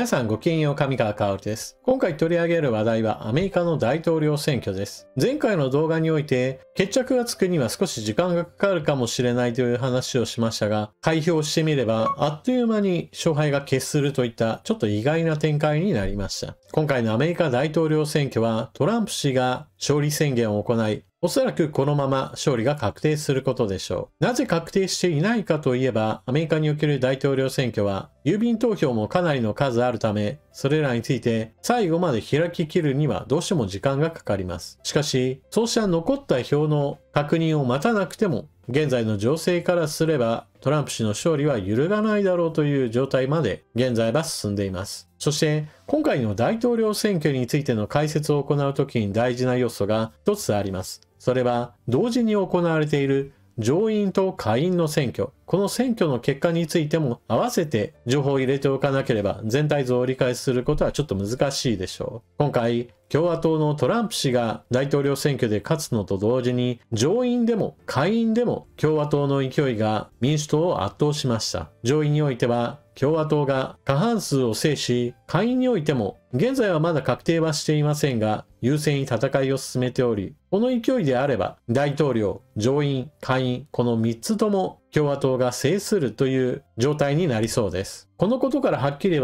皆さんごきげんよう、上川薫です。今回取り上げる話題はアメリカの大統領選挙です。前回の動画において決着がつくには少し時間がかかるかもしれないという話をしましたが、開票してみればあっという間に勝敗が決するといったちょっと意外な展開になりました。今回のアメリカ大統領選挙はトランプ氏が勝利宣言を行い、おそらくこのまま勝利が確定することでしょう。なぜ確定していないかといえば、アメリカにおける大統領選挙は郵便投票もかなりの数あるため、それらについて最後まで開き切るにはどうしても時間がかかります。しかし、そうした残った票の確認を待たなくても、現在の情勢からすればトランプ氏の勝利は揺るがないだろうという状態まで現在は進んでいます。そして今回の大統領選挙についての解説を行うときに大事な要素が一つあります。それは同時に行われている上院と下院の選挙。この選挙の結果についても合わせて情報を入れておかなければ全体像を理解することはちょっと難しいでしょう。今回、共和党のトランプ氏が大統領選挙で勝つのと同時に上院でも下院でも共和党の勢いが民主党を圧倒しました。上院においては共和党が過半数を制し、下院においても現在はまだ確定はしていませんが優勢に戦いを進めており、この勢いであれば大統領、上院、下院、この3つとも共和党が制するという状態になりそうです。このことからはっきりし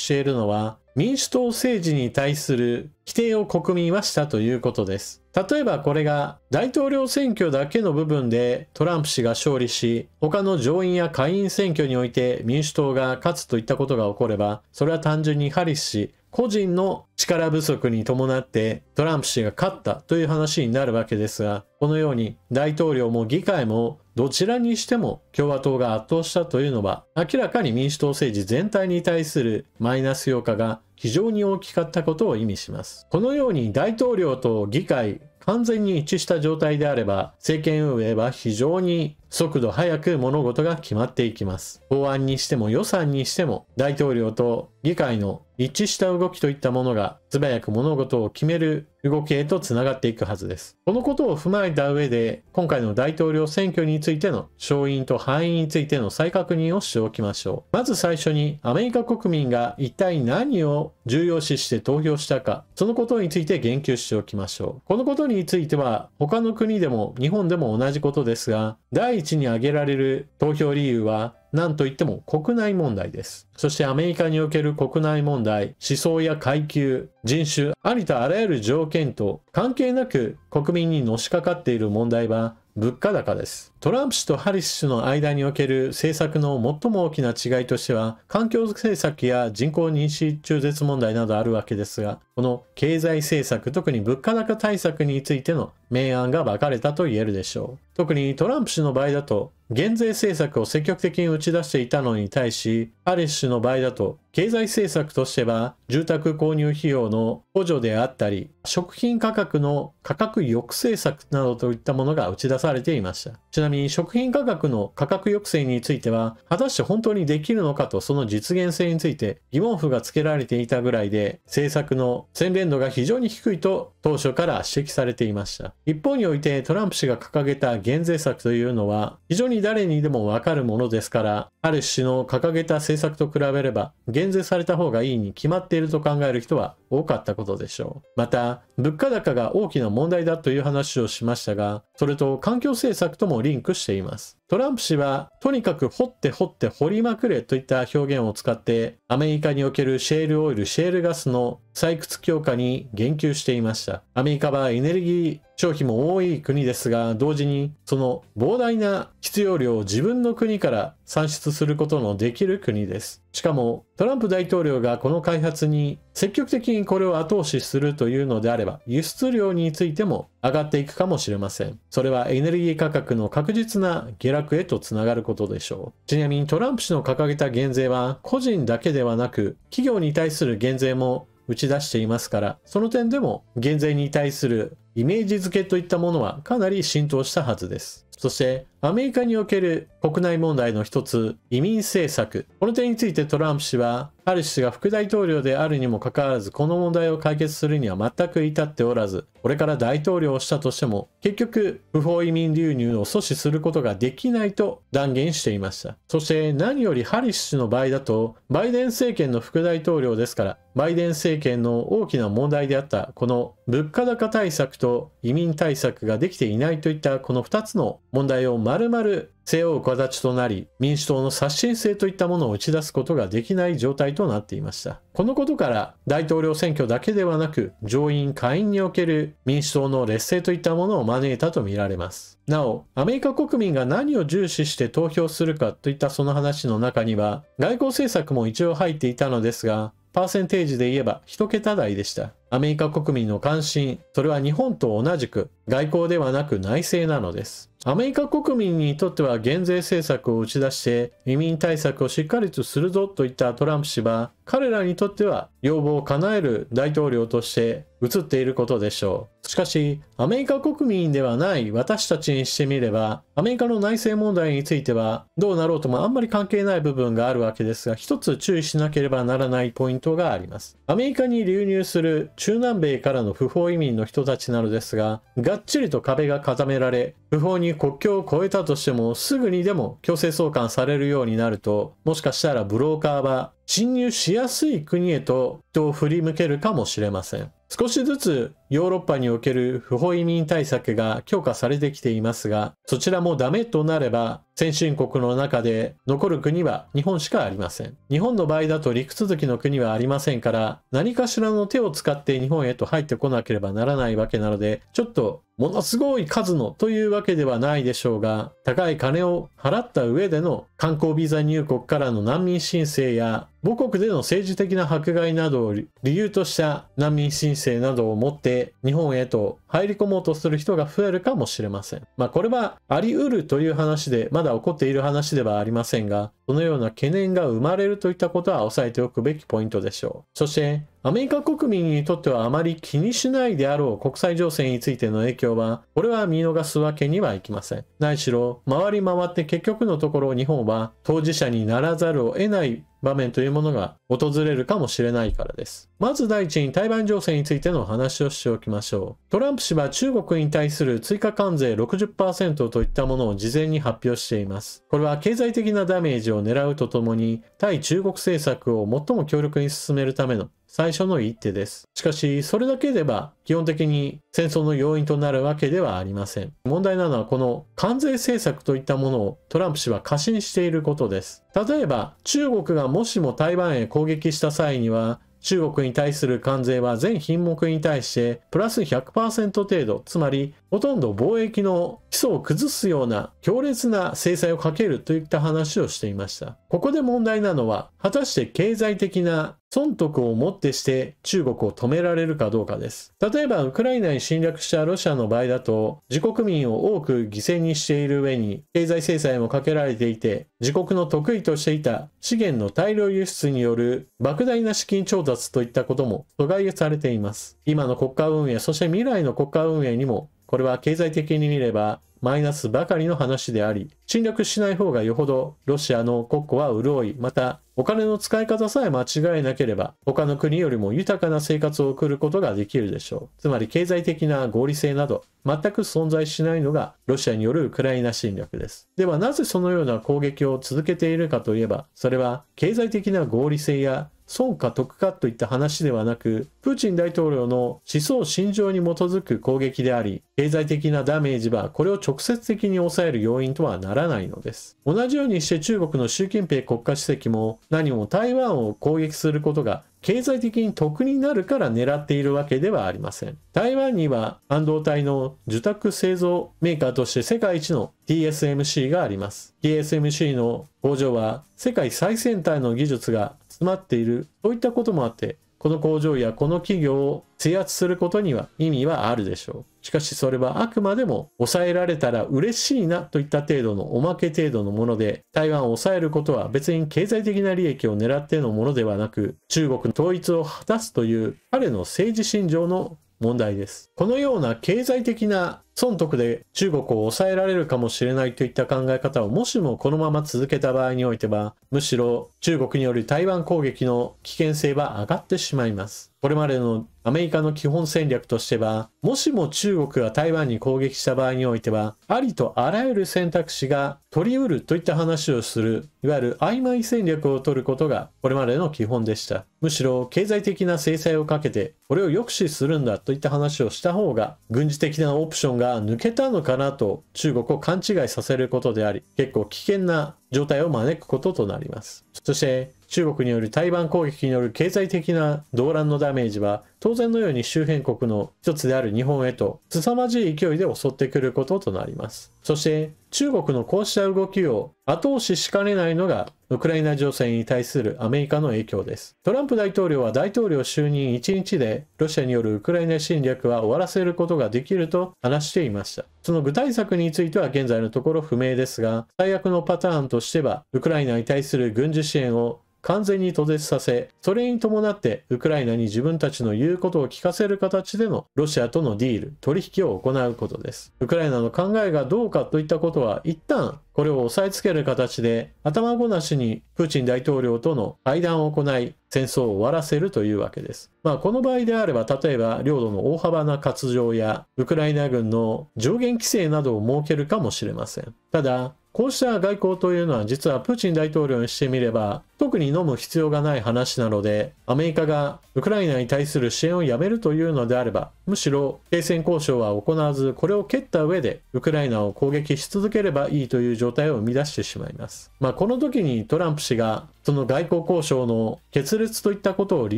ているのは民主党政治に対する否定を国民はしたということです。例えばこれが大統領選挙だけの部分でトランプ氏が勝利し、他の上院や下院選挙において民主党が勝つといったことが起これば、それは単純にハリス氏個人の力不足に伴ってトランプ氏が勝ったという話になるわけですが、このように大統領も議会もどちらにしても共和党が圧倒したというのは明らかに民主党政治全体に対するマイナス評価が非常に大きかったことを意味します。このように大統領と議会完全に一致した状態であれば政権運営は非常に速度速く物事が決まっていきます。法案にしても予算にしても大統領と議会の一致した動きといったものが素早く物事を決める動きへとつながっていくはずです。このことを踏まえた上で今回の大統領選挙についての勝因と敗因についての再確認をしておきましょう。まず最初にアメリカ国民が一体何を重要視して投票したか、そのことについて言及しておきましょう。このことについては他の国でも日本でも同じことですが、第一に挙げられる投票理由は何といっても国内問題です。そしてアメリカにおける国内問題、思想や階級、人種、ありとあらゆる条件と関係なく国民にのしかかっている問題は物価高です。トランプ氏とハリス氏の間における政策の最も大きな違いとしては、環境政策や人工妊娠中絶問題などあるわけですが、この経済政策、特に物価高対策についての明暗が分かれたと言えるでしょう。特にトランプ氏の場合だと、減税政策を積極的に打ち出していたのに対し、ハリス氏の場合だと、経済政策としては、住宅購入費用の補助であったり、食品価格の価格抑制策などといったものが打ち出されていました。ちなみに食品価格の価格抑制については、果たして本当にできるのかとその実現性について疑問符がつけられていたぐらいで、政策の洗練度が非常に低いと当初から指摘されていました。一方においてトランプ氏が掲げた減税策というのは、非常に誰にでもわかるものですから、ハリス氏の掲げた政策と比べれば、減税された方がいいに決まっていると考える人は多かったことでしょう。また、物価高が大きな問題だという話をしましたが、それと環境政策ともリンクしています。トランプ氏はとにかく掘って掘りまくれといった表現を使ってアメリカにおけるシェールオイル、シェールガスの採掘強化に言及していました。アメリカはエネルギー消費も多い国ですが、同時にその膨大な必要量を自分の国から算出することのできる国です。しかもトランプ大統領がこの開発に積極的にこれを後押しするというのであれば、輸出量についても上がっていくかもしれません。それはエネルギー価格の確実な下落へとつながることでしょう。ちなみにトランプ氏の掲げた減税は個人だけではなく企業に対する減税も打ち出していますから、その点でも減税に対するイメージ付けといったものはかなり浸透したはずです。そしてアメリカにおける国内問題の一つ、移民政策。この点についてトランプ氏は、ハリス氏が副大統領であるにもかかわらず、この問題を解決するには全く至っておらず、これから大統領をしたとしても、結局、不法移民流入を阻止することができないと断言していました。そして何よりハリス氏の場合だと、バイデン政権の副大統領ですから、バイデン政権の大きな問題であった、この物価高対策と移民対策ができていないといったこの2つの問題を丸々背負う形となり、民主党の刷新性といったものを打ち出すことができない状態となっていました。このことから大統領選挙だけではなく、上院下院における民主党の劣勢といったものを招いたとみられます。なお、アメリカ国民が何を重視して投票するかといったその話の中には、外交政策も一応入っていたのですが、パーセンテージで言えば1桁台でした。アメリカ国民の関心、それは日本と同じく外交ではなく内政なのです。アメリカ国民にとっては減税政策を打ち出して移民対策をしっかりとするぞといったトランプ氏は、彼らにとっては要望を叶える大統領として映っていることでしょう。しかし、アメリカ国民ではない私たちにしてみれば、アメリカの内政問題についてはどうなろうともあんまり関係ない部分があるわけですが、一つ注意しなければならないポイントがあります。アメリカに流入する中南米からの不法移民の人たちなのですが、がっちりと壁が固められ、不法に国境を越えたとしてもすぐにでも強制送還されるようになると、もしかしたらブローカーは侵入しやすい国へと人を振り向けるかもしれません。少しずつヨーロッパにおける不法移民対策が強化されてきていますが、そちらもダメとなれば先進国の中で残る国は日本しかありません。日本の場合だと陸続きの国はありませんから、何かしらの手を使って日本へと入ってこなければならないわけなので、ちょっとものすごい数のというわけではないでしょうが、高い金を払った上での観光ビザ入国からの難民申請や母国での政治的な迫害などを理由とした難民申請などを持って日本へと入り込もうとする人が増えるかもしれません。これはあり得るという話で、まだ起こっている話ではありませんが、そのような懸念が生まれるといったことは押さえておくべきポイントでしょう。そしてアメリカ国民にとってはあまり気にしないであろう国際情勢についての影響は、これは見逃すわけにはいきません。何しろ回り回って結局のところ日本は当事者にならざるを得ない場面というものが訪れるかもしれないからです。まず第一に台湾情勢についての話をしておきましょう。トランプ氏は中国に対する追加関税 60% といったものを事前に発表しています。これは経済的なダメージを狙うとともに、対中国政策を最も強力に進めるための最初の一手です。しかし、それだけでは基本的に戦争の要因となるわけではありません。問題なのはこの関税政策といったものをトランプ氏は過信していることです。例えば、中国がもしも台湾へ攻撃した際には、中国に対する関税は全品目に対してプラス 100% 程度、つまりほとんど貿易の基礎を崩すような強烈な制裁をかけるといった話をしていました。ここで問題なのは、果たして経済的な損得をもってして中国を止められるかどうかです。例えばウクライナに侵略したロシアの場合だと、自国民を多く犠牲にしている上に経済制裁もかけられていて、自国の得意としていた資源の大量輸出による莫大な資金調達といったことも阻害されています。今の国家運営、そして未来の国家運営にもこれは経済的に見ればマイナスばかりの話であり、侵略しない方がよほどロシアの国庫は潤い、またお金の使い方さえ間違えなければ他の国よりも豊かな生活を送ることができるでしょう。つまり経済的な合理性など全く存在しないのがロシアによるウクライナ侵略です。ではなぜそのような攻撃を続けているかといえば、それは経済的な合理性や損か得かといった話ではなく、プーチン大統領の思想信条に基づく攻撃であり、経済的なダメージはこれを直接的に抑える要因とはならないのです。同じようにして中国の習近平国家主席も何も台湾を攻撃することが経済的に得になるから狙っているわけではありません。台湾には半導体の受託製造メーカーとして世界一の TSMC があります。TSMC の工場は世界最先端の技術が詰まっているといったこともあって、この工場やこの企業を制圧することには意味はあるでしょう。しかしそれはあくまでも抑えられたら嬉しいなといった程度のおまけ程度のもので、台湾を抑えることは別に経済的な利益を狙ってのものではなく、中国統一を果たすという彼の政治信条の問題です。このような経済的な損得で中国を抑えられるかもしれないといった考え方をもしもこのまま続けた場合においては、むしろ中国による台湾攻撃の危険性は上がってしまいます。これまでのアメリカの基本戦略としては、もしも中国が台湾に攻撃した場合においては、ありとあらゆる選択肢が取り得るといった話をする、いわゆる曖昧戦略を取ることがこれまでの基本でした。むしろ経済的な制裁をかけて、これを抑止するんだといった話をした方が、軍事的なオプションが抜けたのかなと中国を勘違いさせることであり、結構危険な状態を招くこととなります。そして中国による台湾攻撃による経済的な動乱のダメージは当然のように周辺国の一つである日本へと凄まじい勢いで襲ってくることとなります。そして中国のこうした動きを後押ししかねないのがウクライナ情勢に対するアメリカの影響です。トランプ大統領は大統領就任1日でロシアによるウクライナ侵略は終わらせることができると話していました。その具体策については現在のところ不明ですが、最悪のパターンとしてはウクライナに対する軍事支援を完全に途絶させ、それに伴ってウクライナに自分たちの言うことを聞かせる形でのロシアとのディール、取引を行うことです。ウクライナの考えがどうかといったことは一旦これを押さえつける形で頭ごなしにプーチン大統領との会談を行い戦争を終わらせるというわけです。この場合であれば例えば領土の大幅な割譲やウクライナ軍の上限規制などを設けるかもしれません。ただこうした外交というのは実はプーチン大統領にしてみれば特に飲む必要がない話なので、アメリカがウクライナに対する支援をやめるというのであればむしろ停戦交渉は行わずこれを蹴った上でウクライナを攻撃し続ければいいという状態を生み出してしまいます。この時にトランプ氏がその外交交渉の決裂といったことを理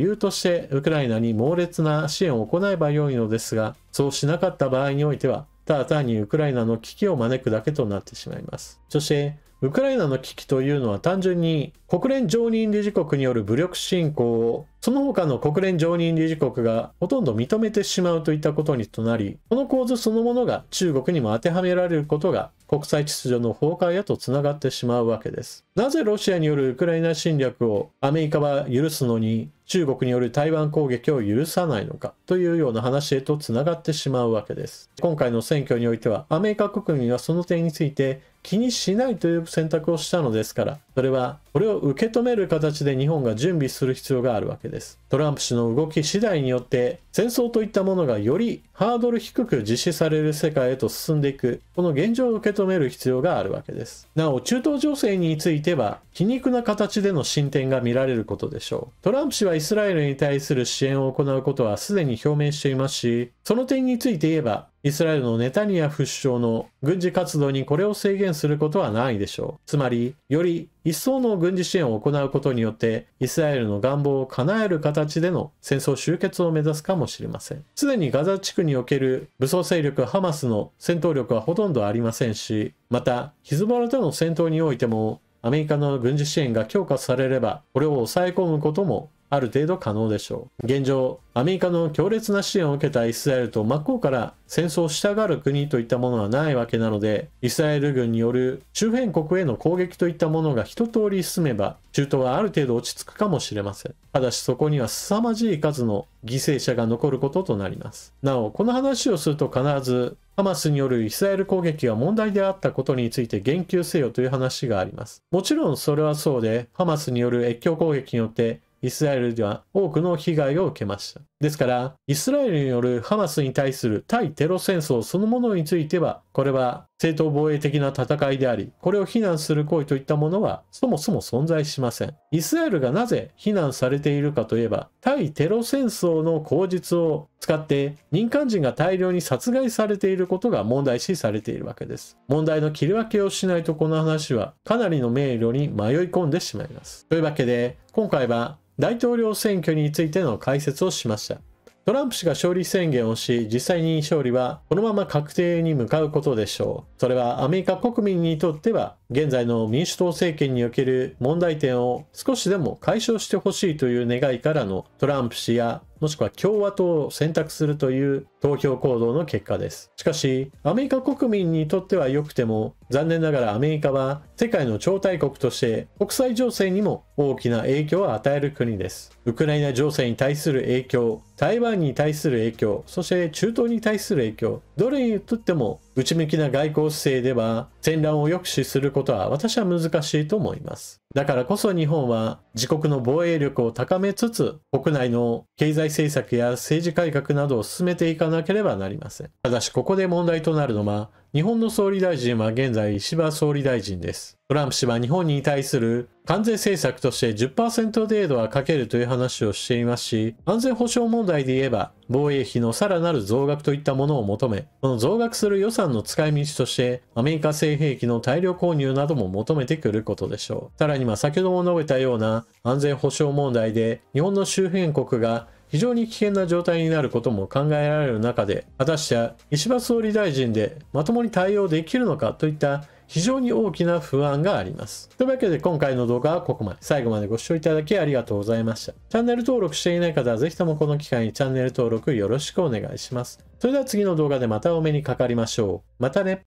由としてウクライナに猛烈な支援を行えばよいのですが、そうしなかった場合においてはただ単にウクライナの危機を招くだけとなってしまいます。そしてウクライナの危機というのは単純に国連常任理事国による武力侵攻をその他の国連常任理事国がほとんど認めてしまうといったことにとなり、この構図そのものが中国にも当てはめられることが国際秩序の崩壊へとつながってしまうわけです。なぜロシアによるウクライナ侵略をアメリカは許すのに中国による台湾攻撃を許さないのかというような話へとつながってしまうわけです。今回の選挙においてはアメリカ国民はその点について気にしないという選択をしたのですから、それはこれを受け止める形で日本が準備する必要があるわけです。トランプ氏の動き次第によって戦争といったものがよりハードル低く実施される世界へと進んでいく、この現状を受け止める必要があるわけです。なお中東情勢については皮肉な形での進展が見られることでしょう。トランプ氏はイスラエルに対する支援を行うことはすでに表明していますし、その点について言えばイスラエルのネタニヤフ首相の軍事活動にこれを制限することはないでしょう。つまりより一層の軍事支援を行うことによってイスラエルの願望を叶える形での戦争終結を目指すかもしれません。すでにガザ地区における武装勢力ハマスの戦闘力はほとんどありませんし、またヒズボラとの戦闘においてもアメリカの軍事支援が強化されればこれを抑え込むこともある程度可能でしょう。現状アメリカの強烈な支援を受けたイスラエルと真っ向から戦争をしたがる国といったものはないわけなので、イスラエル軍による周辺国への攻撃といったものが一通り進めば中東はある程度落ち着くかもしれません。ただしそこには凄まじい数の犠牲者が残ることとなります。なおこの話をすると必ずハマスによるイスラエル攻撃が問題であったことについて言及せよという話があります。もちろんそれはそうで、ハマスによる越境攻撃によってイスラエルでは多くの被害を受けました。ですから、イスラエルによるハマスに対する対テロ戦争そのものについては、これは正当防衛的な戦いであり、これを非難する行為といったものはそもそも存在しません。イスラエルがなぜ非難されているかといえば、対テロ戦争の口実を使って民間人が大量に殺害されていることが問題視されているわけです。問題の切り分けをしないとこの話はかなりの迷路に迷い込んでしまいます。というわけで、今回は大統領選挙についての解説をしました。トランプ氏が勝利宣言をし、実際に勝利はこのまま確定に向かうことでしょう。それはアメリカ国民にとっては現在の民主党政権における問題点を少しでも解消してほしいという願いからのトランプ氏やもしくは共和党を選択するという投票行動の結果です。しかし、アメリカ国民にとっては良くても、残念ながらアメリカは世界の超大国として国際情勢にも大きな影響を与える国です。ウクライナ情勢に対する影響、台湾に対する影響、そして中東に対する影響、どれにとっても内向きな外交姿勢では戦乱を抑止することは私は難しいと思います。だからこそ日本は自国の防衛力を高めつつ、国内の経済政策や政治改革などを進めていかなければなりません。ただしここで問題となるのは、日本の総理大臣は現在石破総理大臣です。トランプ氏は日本に対する関税政策として 10% 程度はかけるという話をしていますし、安全保障問題で言えば防衛費のさらなる増額といったものを求め、この増額する予算の使い道としてアメリカ製兵器の大量購入なども求めてくることでしょう。さらに先ほども述べたような安全保障問題で日本の周辺国が非常に危険な状態になることも考えられる中で、果たして石破総理大臣でまともに対応できるのかといった非常に大きな不安があります。というわけで今回の動画はここまで。最後までご視聴いただきありがとうございました。チャンネル登録していない方はぜひともこの機会にチャンネル登録よろしくお願いします。それでは次の動画でまたお目にかかりましょう。またね。